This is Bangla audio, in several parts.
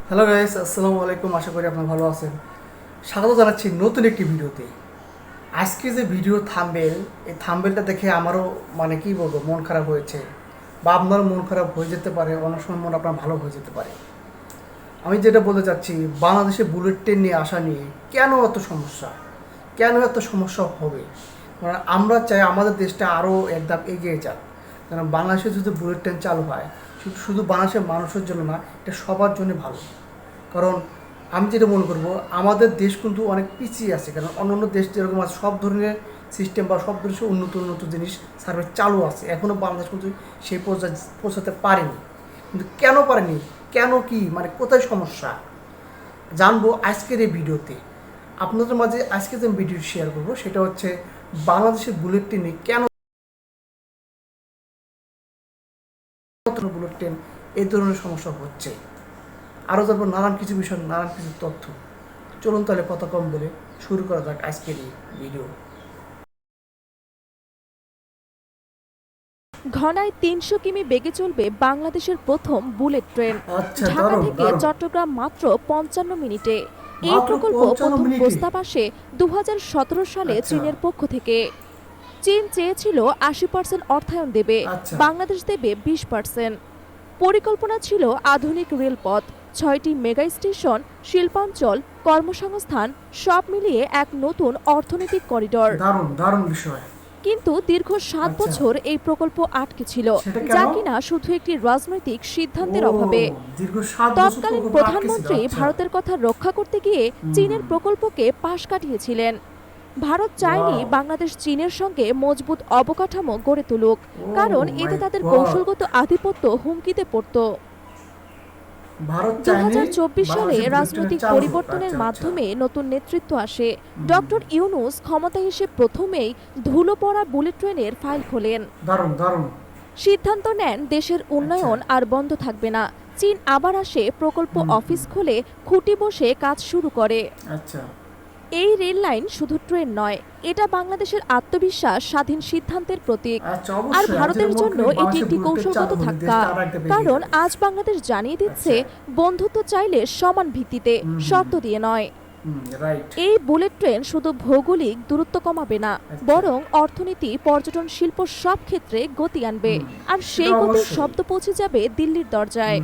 হ্যালো গাইস, আসসালামু আলাইকুম। আশা করি আপনারা ভালো আছেন। স্বাগত জানাচ্ছি নতুন একটি ভিডিওতে। আজকে যে ভিডিও থাম্বনেল, এই থাম্বনেলটা দেখে আমারও কি বলবো, মন খারাপ হয়েছে, বা আপনারও মন খারাপ হয়ে যেতে পারে, অনেক সময় মন আপনার ভালো হয়ে যেতে পারে। আমি যেটা বলতে চাচ্ছি, বাংলাদেশে বুলেট ট্রেন নিয়ে আসা নিয়ে কেন এত সমস্যা, কেন এত সমস্যা হবে? কারণ আমরা চাই আমাদের দেশটা আরও এক ধাপ এগিয়ে যাক। কারণ বাংলাদেশে যদি বুলেট ট্রেন চালু হয়, শুধু বাংলাদেশের মানুষের জন্য না, এটা সবার জন্য ভালো। কারণ আমি যেটা মনে করবো, আমাদের দেশ কিন্তু অনেক পিছিয়ে আছে। কারণ অন্যান্য দেশ যেরকম আছে, সব ধরনের সিস্টেম বা সব ধরনের উন্নত উন্নত জিনিস সার্ভিস চালু আছে, এখনও বাংলাদেশ কিন্তু সেই পর্যায়ে পৌঁছাতে পারেনি। কিন্তু কেন পারেনি, কেন কি কোথায় সমস্যা, জানবো আজকের এই ভিডিওতে। আপনাদের মাঝে আজকে যে ভিডিও শেয়ার করবো সেটা হচ্ছে বাংলাদেশের বুলেট ট্রেনে কেন বুলেট ট্রেন এই ধরনের সমস্যা হচ্ছে। আরও জানবো নানান কিছু বিষয়, নানান কিছু তথ্য। চলুন তাহলে কথা কম বলে শুরু করা যাক আজকের এই ভিডিও। ঘনায় ৩০০ কিমি বেগে চলবে বাংলাদেশের প্রথম বুলেট ট্রেন। আচ্ছা, ঢাকা দারুণ থেকে দারুণ। চট্টগ্রাম মাত্র ৫৫ মিনিটে। এই মাত্র প্রকল্প ৫৫ প্রথম মিনিটে? প্রস্তাব আসে ২০১৭ সালে আচ্ছা চীনের পক্ষ থেকে। চীন চেয়েছিল ৮০% অর্থায়ন দেবে, আচ্ছা। বাংলাদেশ দেবে ২০%। পরিকল্পনা ছিল আধুনিক রেলপথ, ৬টি মেগা স্টেশন, শিল্পাঞ্চল, কর্মসংস্থান, সব মিলিয়ে এক নতুন অর্থনৈতিক করিডর। দারুণ দারুণ বিষয়। কিন্তু দীর্ঘ ৭ আচ্ছা, বছর এই প্রকল্প আটকে ছিল, সেটা যা কেন? কিনা শুধু একটি রাজনৈতিক সিদ্ধান্তের ও, অভাবে। দীর্ঘ ৭ বছর তৎকালীন প্রকল্প আটকে ছিল। প্রধানমন্ত্রী আচ্ছা। ভারতের কথা রক্ষা করতে গিয়ে চীনের প্রকল্পকে পাশ কাটিয়েছিলেন। ভারত চায়নি ওয়াও। বাংলাদেশ চীনের সঙ্গে মজবুত অবকাঠামো গড়ে তুলুক, ও কারণ মাই এতে তাদের গড। কৌশলগত আধিপত্য হুমকিতে পড়ত। ভারত চায়নি ২০২৪ সালে বাংলাদেশে বুলেট ট্রেন রাজনৈতিক চালু হোক। পরিবর্তনের আচ্ছা আচ্ছা। মাধ্যমে নতুন নেতৃত্ব আসে। ডক্টর ইউনূস ক্ষমতায় এসে প্রথমেই ধুলো পড়া বুলেট ট্রেনের ফাইল খোলেন। দারুণ দারুণ। সিদ্ধান্ত নেন দেশের আচ্ছা। উন্নয়ন আর বন্ধ থাকবে না। চীন আবার আসে, প্রকল্প অফিস খোলে, খুঁটি বসে কাজ শুরু করে। আচ্ছা এই রেল লাইন শুধু ট্রেন নয়, এটা বাংলাদেশের আত্মবিশ্বাস, স্বাধীন সিদ্ধান্তের প্রতীক। আচ্ছা, আর অবশ্যই। আমি ভারতের যেটা মনে জন্য করি, এটি বাংলাদেশে একটি বুলেট ট্রেন কৌশলগত চালু হলে ধাক্কা, দেশটা আর একটা এগিয়ে কারণ যাবে। আজ বাংলাদেশ জানিয়ে দিচ্ছে আচ্ছা। বন্ধুত্ব চাইলে সমান ভিত্তিতে, শর্ত দিয়ে নয়। রাইট। এই বুলেট ট্রেন শুধু ভৌগোলিক দূরত্ব কমাবে না, আচ্ছা। বরং অর্থনীতি, পর্যটন, শিল্প সব ক্ষেত্রে গতি আনবে। আর সেটা সেই গতির অবশ্যই। শব্দ পৌঁছে যাবে দিল্লির দরজায়।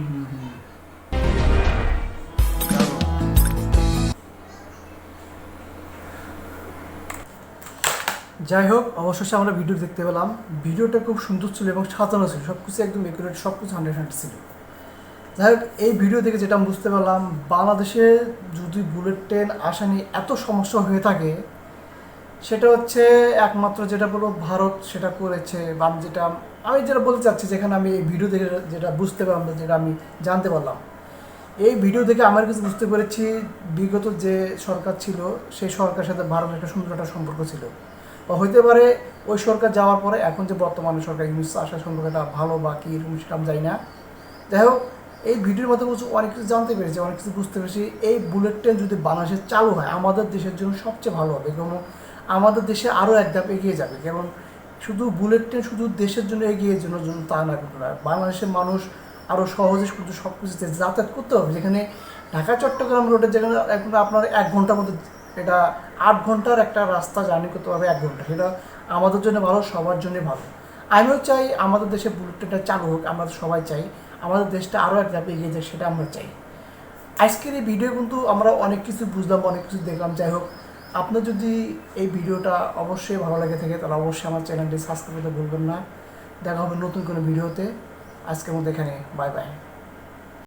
যাই হোক, অবশেষে আমরা ভিডিও দেখতে পেলাম। ভিডিওটা খুব সুন্দর ছিল এবং সাজানো ছিল, সব কিছু একদম একুরেট, সব কিছু 100% ছিল। যাই হোক, এই ভিডিও থেকে যেটা আমি বুঝতে পারলাম, বাংলাদেশে যদি বুলেট ট্রেন আসা নিয়ে এত সমস্যা হয়ে থাকে, সেটা হচ্ছে একমাত্র যেটা বলবো ভারত সেটা করেছে। বা আমি যেটা বলতে চাচ্ছি, যেখানে আমি এই ভিডিও দেখে যেটা বুঝতে পারলাম, যেটা আমি জানতে পারলাম, এই ভিডিও থেকে আমার কিছু বুঝতে পেরেছি, বিগত যে সরকার ছিল সেই সরকারের সাথে ভারতের একটা সুন্দর একটা সম্পর্ক ছিল। বা হইতে পারে ওই সরকার যাওয়ার পরে এখন যে বর্তমানে সরকার ইউনিস আসার সম্পর্কটা ভালো বা কী এরকম সেটা আমি জানি না। যাই হোক, এই ভিডিওর মধ্যে অনেক কিছু জানতে পেরেছি, অনেক কিছু বুঝতে পেরেছি। এই বুলেট ট্রেন যদি বাংলাদেশে চালু হয়, আমাদের দেশের জন্য সবচেয়ে ভালো হবে এবং আমাদের দেশে আরও এক ধাপ এগিয়ে যাবে। কারণ শুধু বুলেট ট্রেন শুধু দেশের জন্য এগিয়ে জন্য তা না, বাংলাদেশের মানুষ আরও সহজে কিন্তু সব কিছুতে যাতায়াত করতে হবে। যেখানে ঢাকা চট্টগ্রাম রোডে যেখানে এখন আপনার 1 ঘন্টার মধ্যে, এটা 8 ঘন্টার একটা রাস্তা জার্নি করতে পারবে 1 ঘন্টা, সেটা আমাদের জন্য ভালো, সবার জন্য ভালো। আমিও চাই আমাদের দেশে বুলেট ট্রেনটা চালু হোক, আমরা সবাই চাই আমাদের দেশটা আরও এক ধাপ এগিয়ে যায়, সেটা আমরা চাই। আজকের এই ভিডিও কিন্তু আমরা অনেক কিছু বুঝলাম, অনেক কিছু দেখলাম। যাই হোক, আপনার যদি এই ভিডিওটা অবশ্যই ভালো লাগে থাকে, তাহলে অবশ্যই আমার চ্যানেলটি সাবস্ক্রাইব করতে ভুলবেন না। দেখা হবে নতুন কোনো ভিডিওতে। আজকের মধ্যে এখানে বাই বাই।